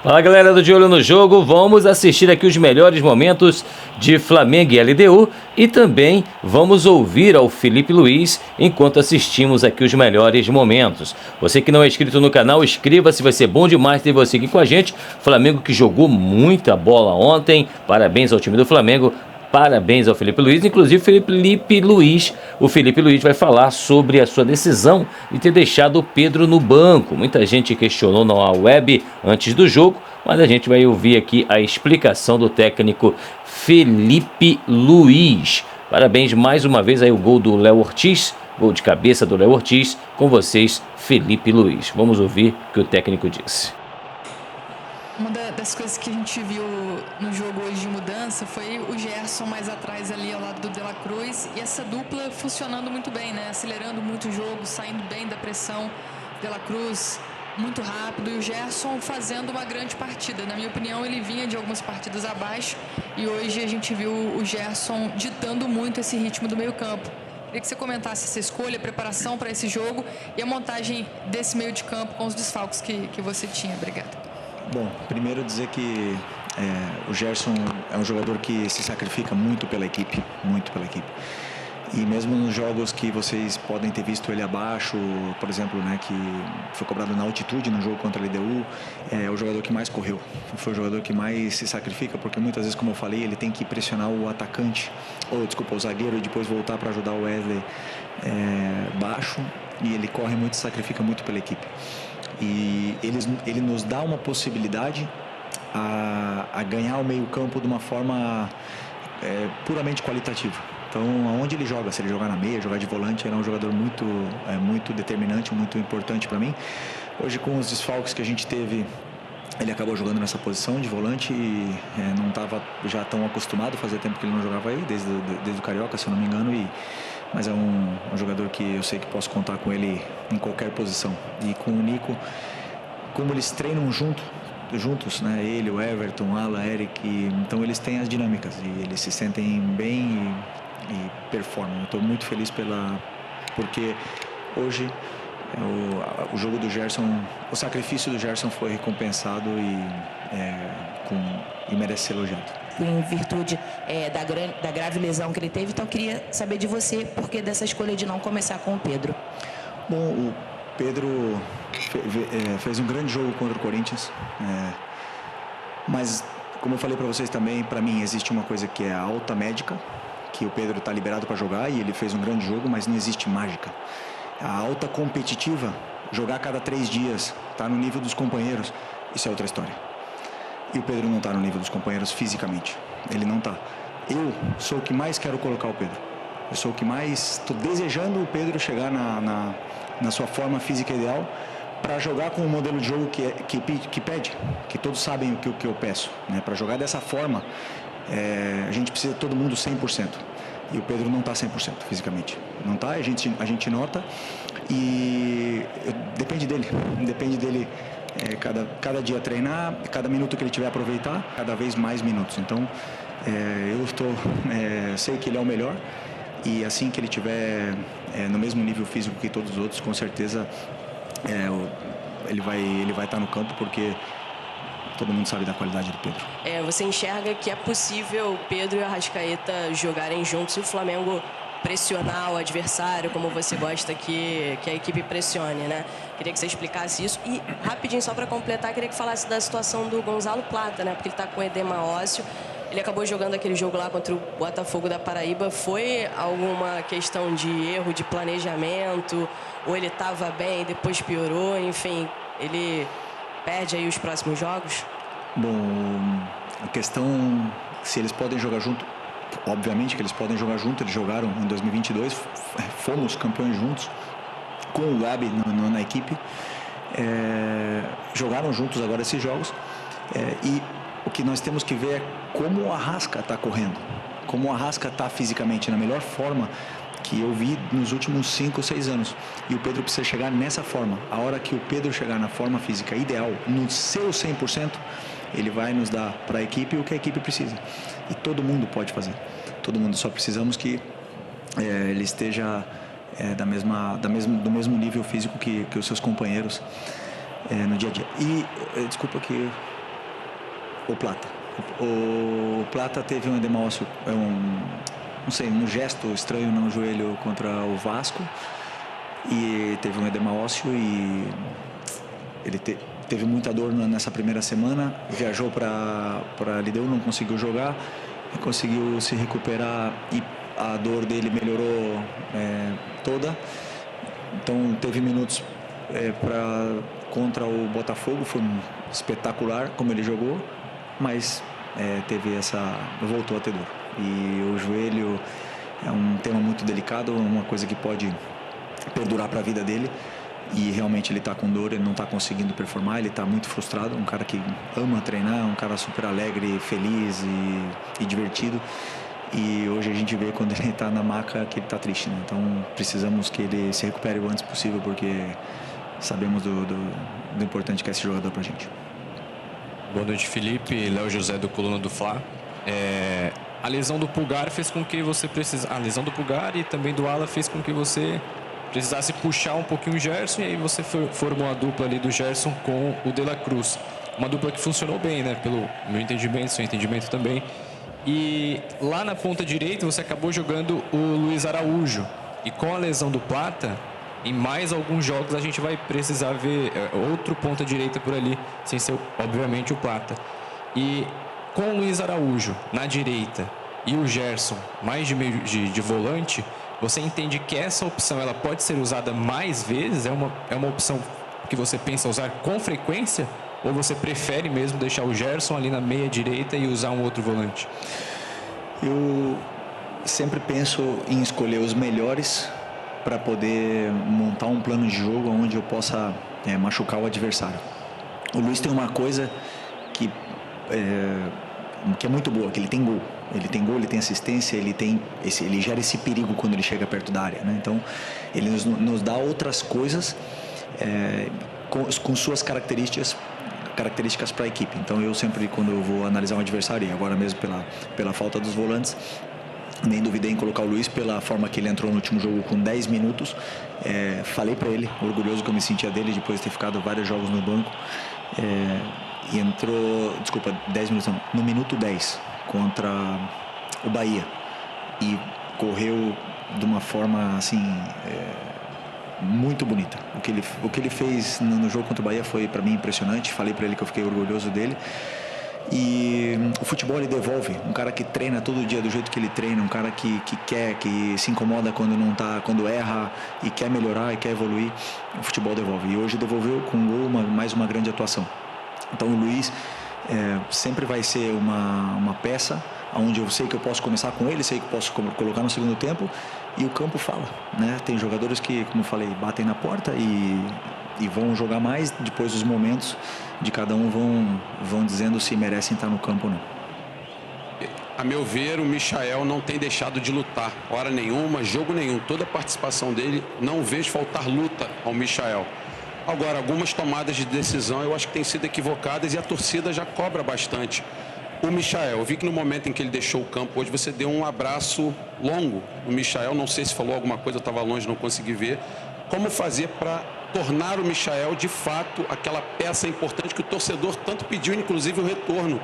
Fala galera do De Olho no Jogo, vamos assistir aqui os melhores momentos de Flamengo e LDU e também vamos ouvir ao Felipe Luiz enquanto assistimos aqui os melhores momentos. Você que não é inscrito no canal, inscreva-se, vai ser bom demais ter você aqui com a gente. Flamengo que jogou muita bola ontem, parabéns ao time do Flamengo. Parabéns ao Felipe Luiz, inclusive o Felipe Luiz vai falar sobre a sua decisão de ter deixado o Pedro no banco. Muita gente questionou na web antes do jogo, mas a gente vai ouvir aqui a explicação do técnico Felipe Luiz. Parabéns mais uma vez aí o gol do Léo Ortiz, gol de cabeça do Léo Ortiz, com vocês Felipe Luiz. Vamos ouvir o que o técnico disse. Uma das coisas que a gente viu no jogo hoje de mudança foi o Gerson mais atrás ali ao lado do De La Cruz e essa dupla funcionando muito bem, né? Acelerando muito o jogo, saindo bem da pressão. De La Cruz muito rápido e o Gerson fazendo uma grande partida. Na minha opinião, ele vinha de algumas partidas abaixo e hoje a gente viu o Gerson ditando muito esse ritmo do meio-campo. Queria que você comentasse essa escolha, a preparação para esse jogo e a montagem desse meio de campo com os desfalques que você tinha. Obrigada. Bom, primeiro dizer que o Gerson é um jogador que se sacrifica muito pela equipe, E mesmo nos jogos que vocês podem ter visto ele abaixo, por exemplo, né, que foi cobrado na altitude no jogo contra a LDU, é o jogador que mais correu. Foi o jogador que mais se sacrifica, porque muitas vezes, como eu falei, ele tem que pressionar o atacante, o zagueiro, e depois voltar para ajudar o Wesley baixo. E ele corre muito, se sacrifica muito pela equipe. E ele nos dá uma possibilidade a ganhar o meio-campo de uma forma puramente qualitativa. Então, aonde ele joga, se ele jogar na meia, jogar de volante, ele é um jogador muito determinante, muito importante para mim. Hoje, com os desfalques que a gente teve, ele acabou jogando nessa posição de volante e não estava já tão acostumado, fazia tempo que ele não jogava aí, desde o Carioca, se eu não me engano, mas é um jogador que eu sei que posso contar com ele em qualquer posição. E com o Nico, como eles treinam juntos, né? Ele, o Everton, Alan, Eric, então eles têm as dinâmicas e eles se sentem bem e performam. Eu estou muito feliz porque hoje o jogo do Gerson, o sacrifício do Gerson foi recompensado e merece ser elogiado. Em virtude da grave lesão que ele teve, então eu queria saber de você por que dessa escolha de não começar com o Pedro. Bom, o Pedro fez um grande jogo contra o Corinthians, mas como eu falei para vocês também, para mim existe uma coisa que é a alta médica, que o Pedro está liberado para jogar e ele fez um grande jogo, mas não existe mágica. A alta competitiva, jogar a cada 3 dias, tá no nível dos companheiros, isso é outra história. E o Pedro não está no nível dos companheiros fisicamente. Ele não está. Eu sou o que mais quero colocar o Pedro. Eu sou o que mais estou desejando o Pedro chegar na sua forma física ideal para jogar com o modelo de jogo que pede, que todos sabem o que eu peço, né? Para jogar dessa forma, a gente precisa de todo mundo 100%. E o Pedro não está 100% fisicamente. Não está, a gente nota. E depende dele. Cada dia treinar, cada minuto que ele tiver aproveitar, cada vez mais minutos. Então, sei que ele é o melhor e assim que ele tiver no mesmo nível físico que todos os outros, com certeza ele vai estar no campo, porque todo mundo sabe da qualidade do Pedro. Você enxerga que é possível o Pedro e o Arrascaeta jogarem juntos e o Flamengo pressionar o adversário, como você gosta que a equipe pressione, né? Queria que você explicasse isso. E, rapidinho, só para completar, queria que falasse da situação do Gonzalo Plata, né? Porque ele está com edema ósseo. Ele acabou jogando aquele jogo lá contra o Botafogo da Paraíba. Foi alguma questão de erro de planejamento? Ou ele estava bem e depois piorou? Enfim, ele perde aí os próximos jogos? Bom, a questão se eles podem jogar junto, obviamente que eles podem jogar junto. Eles jogaram em 2022, fomos campeões juntos com o Gabi na equipe, jogaram juntos agora esses jogos, e o que nós temos que ver é como o Arrasca está correndo, como o Arrasca está fisicamente na melhor forma que eu vi nos últimos 5 ou 6 anos. E o Pedro precisa chegar nessa forma. A hora que o Pedro chegar na forma física ideal, no seu 100%, ele vai nos dar para a equipe o que a equipe precisa. E todo mundo pode fazer. Todo mundo. Só precisamos que ele esteja do mesmo nível físico que os seus companheiros no dia a dia. E, desculpa que O Plata. O Plata teve um edema ósseo, não sei, um gesto estranho no joelho contra o Vasco, e teve um edema ósseo e ele teve muita dor nessa primeira semana, viajou para LDU, não conseguiu jogar, conseguiu se recuperar e a dor dele melhorou toda. Então teve minutos contra o Botafogo, foi espetacular como ele jogou, mas voltou a ter dor. E o joelho é um tema muito delicado, uma coisa que pode perdurar para a vida dele. E realmente ele está com dor, ele não está conseguindo performar, ele está muito frustrado. Um cara que ama treinar, um cara super alegre, feliz e divertido. E hoje a gente vê quando ele está na maca que ele está triste, né? Então precisamos que ele se recupere o antes possível, porque sabemos do importante que é esse jogador para a gente. Boa noite, Felipe. Léo José do Coluna do Fla. A lesão do pulgar fez com que você precisasse... A lesão do pulgar e também do ala fez com que você precisasse puxar um pouquinho o Gerson, e aí você formou a dupla ali do Gerson com o De La Cruz. Uma dupla que funcionou bem, né? Pelo meu entendimento, seu entendimento também. E lá na ponta direita você acabou jogando o Luiz Araújo. E com a lesão do Plata, em mais alguns jogos a gente vai precisar ver outro ponta direita por ali, sem ser, obviamente, o Plata. E com o Luiz Araújo na direita e o Gerson mais de volante, você entende que essa opção ela pode ser usada mais vezes? É uma opção que você pensa usar com frequência? Ou você prefere mesmo deixar o Gerson ali na meia direita e usar um outro volante? Eu sempre penso em escolher os melhores para poder montar um plano de jogo onde eu possa machucar o adversário. O Luiz tem uma coisa que é muito boa, que ele tem gol. Ele tem gol, ele tem assistência, ele gera esse perigo quando ele chega perto da área, né? Então, ele nos dá outras coisas com suas características para a equipe. Então, eu sempre, quando eu vou analisar um adversário, e agora mesmo pela falta dos volantes, nem duvidei em colocar o Luiz pela forma que ele entrou no último jogo com 10 minutos. Falei para ele, orgulhoso que eu me sentia dele depois de ter ficado vários jogos no banco. E entrou, 10 minutos não, no minuto 10 contra o Bahia, e correu de uma forma assim muito bonita. O que ele fez no jogo contra o Bahia foi para mim impressionante. Falei para ele que eu fiquei orgulhoso dele. E o futebol ele devolve. Um cara que treina todo dia do jeito que ele treina, um cara que quer, que se incomoda quando erra e quer melhorar e quer evoluir, o futebol devolve. E hoje devolveu com um gol, mais uma grande atuação. Então o Luiz sempre vai ser uma peça onde eu sei que eu posso começar com ele, sei que posso colocar no segundo tempo, e o campo fala, né? Tem jogadores que, como eu falei, batem na porta e vão jogar mais. Depois os momentos de cada um vão dizendo se merecem estar no campo ou não. A meu ver, o Michael não tem deixado de lutar, hora nenhuma, jogo nenhum. Toda a participação dele, não vejo faltar luta ao Michael. Agora, algumas tomadas de decisão eu acho que têm sido equivocadas e a torcida já cobra bastante o Michael. Eu vi que no momento em que ele deixou o campo hoje, você deu um abraço longo no Michael. Não sei se falou alguma coisa, eu estava longe, não consegui ver. Como fazer para tornar o Michael, de fato, aquela peça importante que o torcedor tanto pediu, inclusive o retorno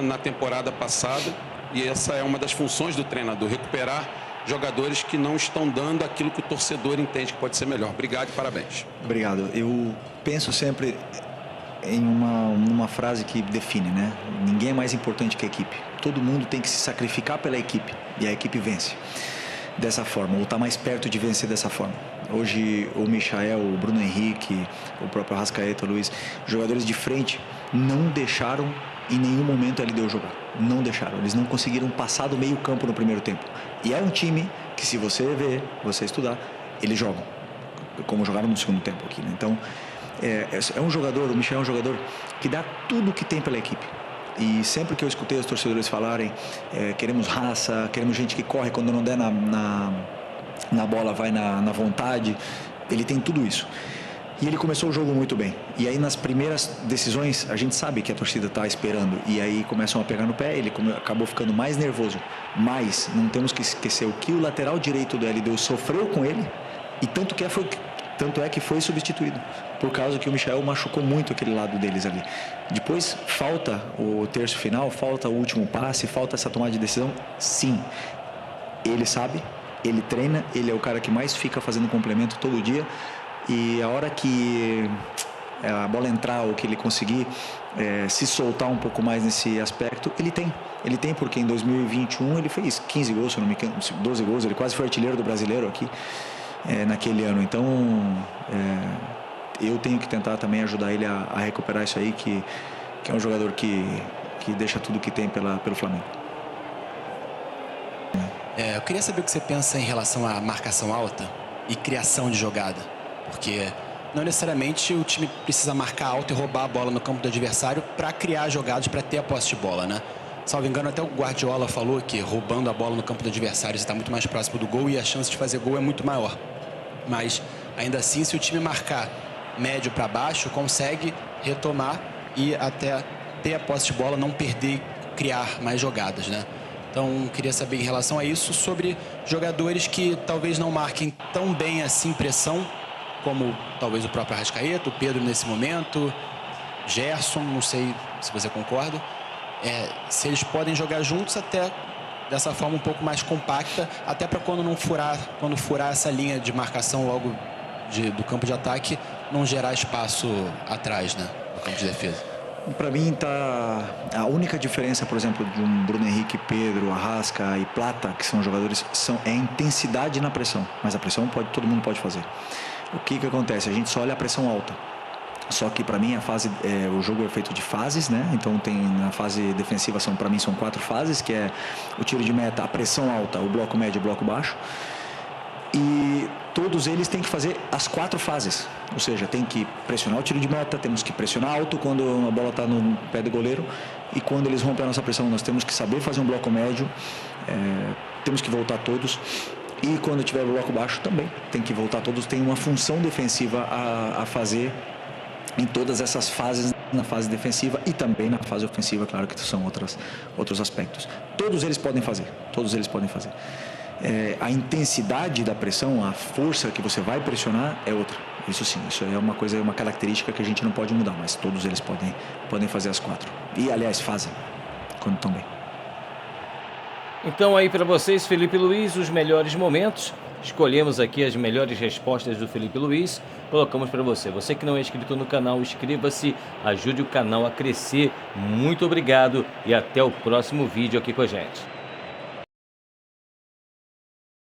na temporada passada. E essa é uma das funções do treinador, recuperar jogadores que não estão dando aquilo que o torcedor entende que pode ser melhor. Obrigado e parabéns. Obrigado. Eu penso sempre em uma frase que define, né? Ninguém é mais importante que a equipe. Todo mundo tem que se sacrificar pela equipe e a equipe vence dessa forma, ou está mais perto de vencer dessa forma. Hoje o Michael, o Bruno Henrique, o próprio Arrascaeta, o Luiz, jogadores de frente não deixaram em nenhum momento ele deu jogar. Não deixaram. Eles não conseguiram passar do meio campo no primeiro tempo. E é um time que, se você ver, você estudar, eles jogam como jogaram no segundo tempo aqui, né? Então é um jogador, o Michael é um jogador que dá tudo o que tem pela equipe. E sempre que eu escutei os torcedores falarem queremos raça, queremos gente que corre quando não der na bola, vai na vontade, ele tem tudo isso. E ele começou o jogo muito bem. E aí nas primeiras decisões a gente sabe que a torcida está esperando, e aí começam a pegar no pé. Ele acabou ficando mais nervoso. Mas não temos que esquecer o que o lateral direito do LDU sofreu com ele, e tanto é que foi substituído. por causa que o Michael machucou muito aquele lado deles ali. Depois falta o terço final, falta o último passe, falta essa tomada de decisão. Sim, ele sabe, ele treina, ele é o cara que mais fica fazendo complemento todo dia. E a hora que a bola entrar ou que ele conseguir se soltar um pouco mais nesse aspecto, ele tem, porque em 2021 ele fez 15 gols, se não me engano, 12 gols, ele quase foi artilheiro do brasileiro aqui naquele ano. Então eu tenho que tentar também ajudar ele a recuperar isso aí, que é um jogador que deixa tudo que tem pelo Flamengo. Eu queria saber o que você pensa em relação à marcação alta e criação de jogada, porque não necessariamente o time precisa marcar alto e roubar a bola no campo do adversário para criar jogadas, para ter a posse de bola, né? Salvo engano, até o Guardiola falou que roubando a bola no campo do adversário você está muito mais próximo do gol e a chance de fazer gol é muito maior. Mas, ainda assim, se o time marcar médio para baixo, consegue retomar e até ter a posse de bola, não perder e criar mais jogadas, né? Então, queria saber em relação a isso, sobre jogadores que talvez não marquem tão bem assim pressão, como talvez o próprio Arrascaeta, o Pedro nesse momento, Gerson, não sei se você concorda, se eles podem jogar juntos até dessa forma um pouco mais compacta, até para quando furar essa linha de marcação logo do campo de ataque, não gerar espaço atrás, né, no campo de defesa. Para mim, a única diferença, por exemplo, de um Bruno Henrique, Pedro, Arrasca e Plata, que são jogadores, é a intensidade na pressão. Mas a pressão todo mundo pode fazer. O que acontece? A gente só olha a pressão alta. Só que para mim o jogo é feito de fases, né? Então na fase defensiva para mim são 4 fases, que é o tiro de meta, a pressão alta, o bloco médio e o bloco baixo. E todos eles têm que fazer as 4 fases. Ou seja, tem que pressionar o tiro de meta, temos que pressionar alto quando a bola está no pé do goleiro, e quando eles rompem a nossa pressão, nós temos que saber fazer um bloco médio, temos que voltar todos. E quando tiver o bloco baixo também tem que voltar todos, tem uma função defensiva a fazer em todas essas fases, na fase defensiva e também na fase ofensiva, claro que são outros aspectos. Todos eles podem fazer. A intensidade da pressão, a força que você vai pressionar é outra. Isso sim, isso é uma característica que a gente não pode mudar, mas todos eles podem fazer as 4. E, aliás, fazem, quando estão bem. Então aí para vocês, Felipe Luiz, os melhores momentos. Escolhemos aqui as melhores respostas do Felipe Luiz, colocamos para você. Você que não é inscrito no canal, inscreva-se, ajude o canal a crescer. Muito obrigado e até o próximo vídeo aqui com a gente.